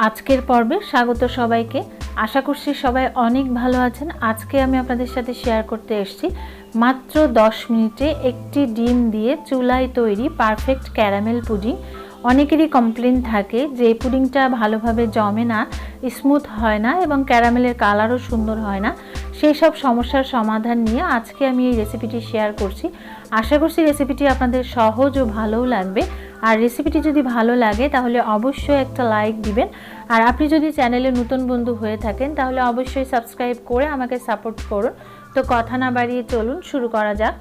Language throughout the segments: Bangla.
আজকের পর্বে স্বাগত সবাইকে। আশা করছি সবাই অনেক ভালো আছেন। আজকে আমি আপনাদের সাথে শেয়ার করতে এসেছি মাত্র 10 মিনিটে একটি ডিম দিয়ে চুলায় তৈরি পারফেক্ট ক্যারামেল পুডিং। অনেকেরই কমপ্লেন থাকে যে এই পুডিংটা ভালোভাবে জমে না, স্মুথ হয় না এবং ক্যারামেলের কালারও সুন্দর হয় না। সেই সব সমস্যার সমাধান নিয়ে আজকে আমি এই রেসিপিটি শেয়ার করছি। আশা করছি রেসিপিটি আপনাদের সহজ ও ভালোও লাগবে। আর রেসিপিটি যদি ভালো লাগে তাহলে অবশ্যই একটা লাইক দিবেন। আর আপনি যদি চ্যানেলে নতুন বন্ধু হয়ে থাকেন তাহলে অবশ্যই সাবস্ক্রাইব করে আমাকে সাপোর্ট করুন। তো কথা না বাড়িয়ে চলুন শুরু করা যাক।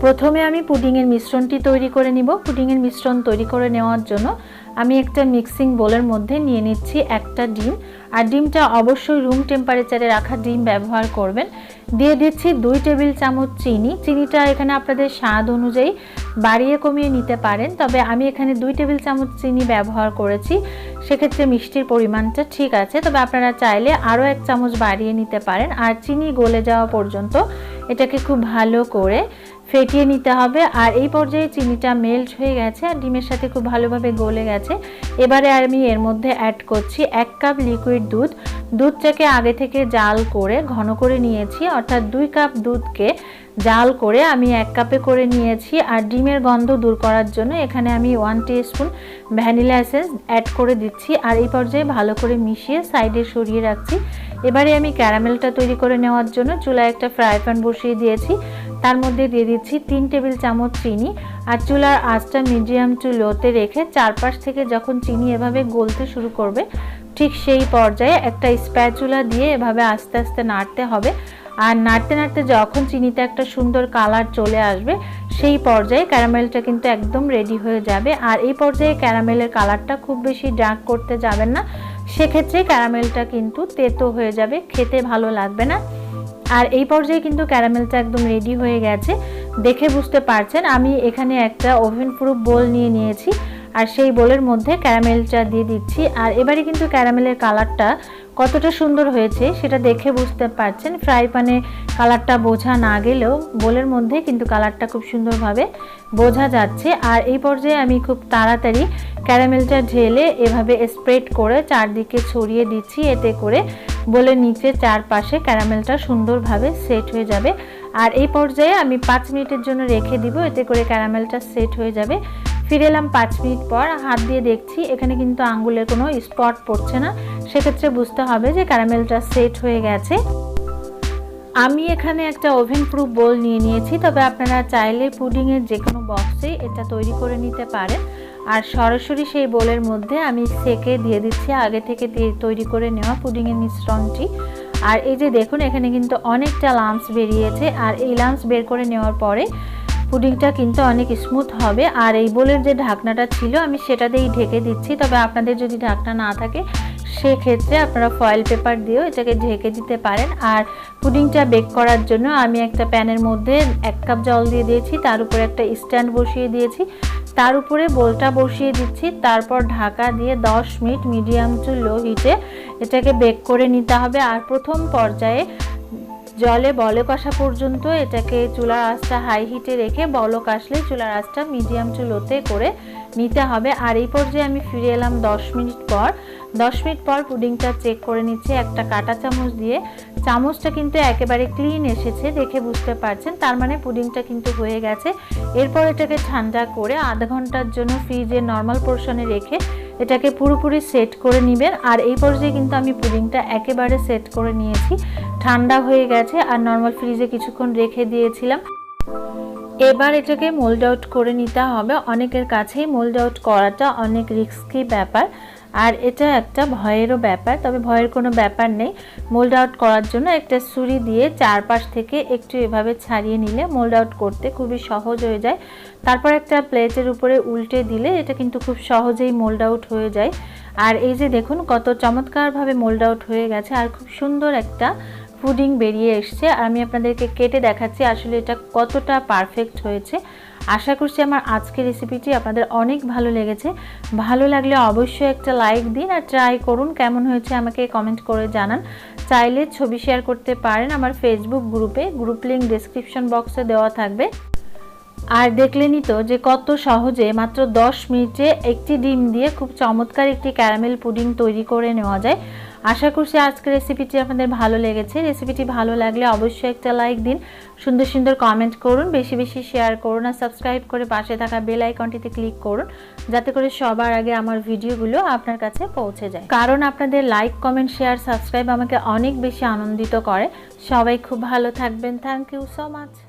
প্রথমে আমি পুডিংয়ের মিশ্রণটি তৈরি করে নিব। পুডিংয়ের মিশ্রণ তৈরি করে নেওয়ার জন্য আমি একটা মিক্সিং বোলের মধ্যে নিয়ে নিচ্ছি একটা ডিম। আর ডিমটা অবশ্যই রুম টেম্পারেচারে রাখা ডিম ব্যবহার করবেন। দিয়ে দিচ্ছি 2 টেবিল চামচ চিনি। চিনিটা এখানে আপনাদের স্বাদ অনুযায়ী বাড়িয়ে কমিয়ে নিতে পারেন, তবে আমি এখানে 2 টেবিল চামচ চিনি ব্যবহার করেছি, সেক্ষেত্রে মিষ্টির পরিমাণটা ঠিক আছে। তবে আপনারা চাইলে আরও 1 চামচ বাড়িয়ে নিতে পারেন। আর চিনি গলে যাওয়া পর্যন্ত এটাকে খুব ভালো করে ফেটিয়ে নিতে হবে। আর এই পর্যায়ে চিনিটা মেল্ট হয়ে গেছে আর ডিমের সাথে খুব ভালোভাবে গলে গেছে। এবারে আমি এর মধ্যে অ্যাড করছি 1 কাপ লিকুইড দুধ। দুধটাকে আগে থেকে জাল করে ঘন করে নিয়েছি, অর্থাৎ 2 কাপ দুধকে জাল করে আমি 1 কাপে করে নিয়েছি। আর ডিমের গন্ধ দূর করার জন্য এখানে আমি 1 টিস্পুন ভ্যানিলা এসেন্স অ্যাড করে দিচ্ছি। আর এই পর্যায়ে ভালো করে মিশিয়ে সাইডে সরিয়ে রাখছি। এবারে আমি ক্যারামেলটা তৈরি করে নেওয়ার জন্য চুলায় একটা ফ্রাই প্যান বসিয়ে দিয়েছি। তার মধ্যে দিয়ে দিচ্ছি 3 টেবিল চামচ চিনি। আর চুলার আঁচটা মিডিয়াম টু লোতে রেখে চারপাশ থেকে যখন চিনি এভাবে গলতে শুরু করবে ঠিক সেই পর্যায়ে একটা স্প্যাচুলা দিয়ে এভাবে আস্তে আস্তে নাড়তে হবে। আর নাড়তে নাড়তে যখন চিনিতে একটা সুন্দর কালার চলে আসবে সেই পর্যায়ে ক্যারামেলটা কিন্তু একদম রেডি হয়ে যাবে। আর এই পর্যায়ে ক্যারামেলের কালারটা খুব বেশি ডার্ক করতে যাবেন না, সেক্ষেত্রে ক্যারামেলটা কিন্তু তেতো হয়ে যাবে, খেতে ভালো লাগবে না। আর এই পর্যায়ে কিন্তু ক্যারামেলটা একদম রেডি হয়ে গেছে, দেখে বুঝতে পারছেন। আমি এখানে একটা ওভেন প্রুফ বোল নিয়ে নিয়েছি আর সেই বোলের মধ্যে ক্যারামেলটা দিয়ে দিচ্ছি। আর এবারে কিন্তু ক্যারামেলের কালারটা কতটা সুন্দর হয়েছে সেটা দেখে বুঝতে পারছেন। ফ্রাই প্যানে কালারটা বোঝা না গেলেও বোলের মধ্যে কিন্তু কালারটা খুব সুন্দরভাবে বোঝা যাচ্ছে। আর এই পর্যায়ে আমি খুব তাড়াতাড়ি ক্যারামেলটা ঢেলে এভাবে স্প্রেড করে চারদিকে ছড়িয়ে দিচ্ছি, এতে করে বোলের নিচে চারপাশে ক্যারামেলটা সুন্দরভাবে সেট হয়ে যাবে। আর এই পর্যায়ে আমি 5 মিনিটের জন্য রেখে দিব, এতে করে ক্যারামেলটা সেট হয়ে যাবে। ফিরে এলাম 5 মিনিট পর। হাত দিয়ে দেখছি এখানে কিন্তু আঙ্গুলের কোনো স্পট পড়ছে না, সেক্ষেত্রে বুঝতে হবে যে ক্যারামেলটা সেট হয়ে গেছে। আমি এখানে একটা ওভেন প্রুফ বোল নিয়ে নিয়েছি, তবে আপনারা চাইলে পুডিংয়ের যে কোনো বক্সে এটা তৈরি করে নিতে পারেন। আর সরাসরি সেই বোলের মধ্যে আমি সেকে দিয়ে দিচ্ছি আগে থেকে তৈরি করে নেওয়া পুডিংয়ের মিশ্রণটি। আর এই যে দেখুন এখানে কিন্তু অনেকটা লাম্পস বেরিয়েছে। আর এই লাম্পস বের করে নেওয়ার পরে পুডিংটা কিন্তু অনেক স্মুথ হবে। আর এই বোলের যে ঢাকনাটা ছিল আমি সেটা দিয়েই ঢেকে দিচ্ছি, তবে আপনাদের যদি ঢাকনা না থাকে সেক্ষেত্রে আপনারা ফয়েল পেপার দিয়েও এটাকে ঢেকে দিতে পারেন। আর পুডিংটা বেক করার জন্য আমি একটা প্যানের মধ্যে 1 কাপ জল দিয়ে দিয়েছি, তার উপরে একটা স্ট্যান্ড বসিয়ে দিয়েছি, তার উপরে বোলটা বসিয়ে দিচ্ছি। তারপর ঢাকা দিয়ে 10 মিনিট মিডিয়াম টু লো হিটে এটাকে বেক করে নিতে হবে। আর প্রথম পর্যায়ে জলে বলক আসা পর্যন্ত এটাকে চুলার আঁচটা হাই হিটে রেখে বলক আসলে চুলার আঁচটা মিডিয়াম টু লোতে করে নিতে হবে। আর এই পর্যায়ে আমি ফিরে এলাম 10 মিনিট পর। 10 মিনিট পর পুডিংটা চেক করে নিচ্ছি একটা কাঁটা চামচ দিয়ে। চামচটা কিন্তু একেবারে ক্লিন এসেছে, দেখে বুঝতে পারছেন, তার মানে পুডিংটা কিন্তু হয়ে গেছে। এরপর এটাকে ঠান্ডা করে আধা ঘন্টার জন্য ফ্রিজে নর্মাল পোর্শনে রেখে এটাকে পুরোপুরি সেট করে নেবেন। আর এই পর্যায়ে কিন্তু আমি পুডিংটা একেবারে সেট করে নিয়েছি, ঠান্ডা হয়ে গেছে আর নর্মাল ফ্রিজে কিছুক্ষণ রেখে দিয়েছিলাম। এবার এটাকে মোল্ড আউট করে নিতে হবে। অনেকের কাছেই মোল্ড আউট করাটা অনেক রিস্কি ব্যাপার, আর এটা একটা ভয়েরও ব্যাপার, তবে ভয়ের কোনো ব্যাপার নেই। মোল্ড আউট করার জন্য একটা ছুরি দিয়ে চারপাশ থেকে একটু এভাবে ছাড়িয়ে নিলে মোল্ড আউট করতে খুবই সহজ হয়ে যায়। তারপর একটা প্লেটের উপরে উল্টে দিলে এটা কিন্তু খুব সহজেই মোল্ড আউট হয়ে যায়। আর এই যে দেখুন কত চমৎকারভাবে মোল্ড আউট হয়ে গেছে আর খুব সুন্দর একটা পুডিং বেরিয়ে এসছে। আমি আপনাদেরকে কেটে দেখাচ্ছি আসলে এটা কতটা পারফেক্ট হয়েছে। আশা করছি আমার আজকের রেসিপিটি আপনাদের অনেক ভালো লেগেছে। ভালো লাগলে অবশ্যই একটা লাইক দিন আর ট্রাই করুন, কেমন হয়েছে আমাকে কমেন্ট করে জানান। চাইলে ছবি শেয়ার করতে পারেন আমার ফেসবুক গ্রুপে, গ্রুপ লিঙ্ক ডেসক্রিপশন বক্সে দেওয়া থাকবে। আর দেখলেনই তো যে কত সহজে মাত্র 10 মিনিটে একটি ডিম দিয়ে খুব চমৎকার একটি ক্যারামেল পুডিং তৈরি করে নেওয়া যায়। আশা করছি আজকের রেসিপিটি আপনাদের ভালো লেগেছে। রেসিপিটি ভালো লাগলে অবশ্যই একটা লাইক দিন, সুন্দর সুন্দর কমেন্ট করুন, বেশি বেশি শেয়ার করুন আর সাবস্ক্রাইব করে পাশে থাকা বেল আইকনটিতে ক্লিক করুন, যাতে করে সবার আগে আমার ভিডিওগুলো আপনার কাছে পৌঁছে যায়। কারণ আপনাদের লাইক, কমেন্ট, শেয়ার, সাবস্ক্রাইব আমাকে অনেক বেশি আনন্দিত করে। সবাই খুব ভালো থাকবেন। Thank you so much.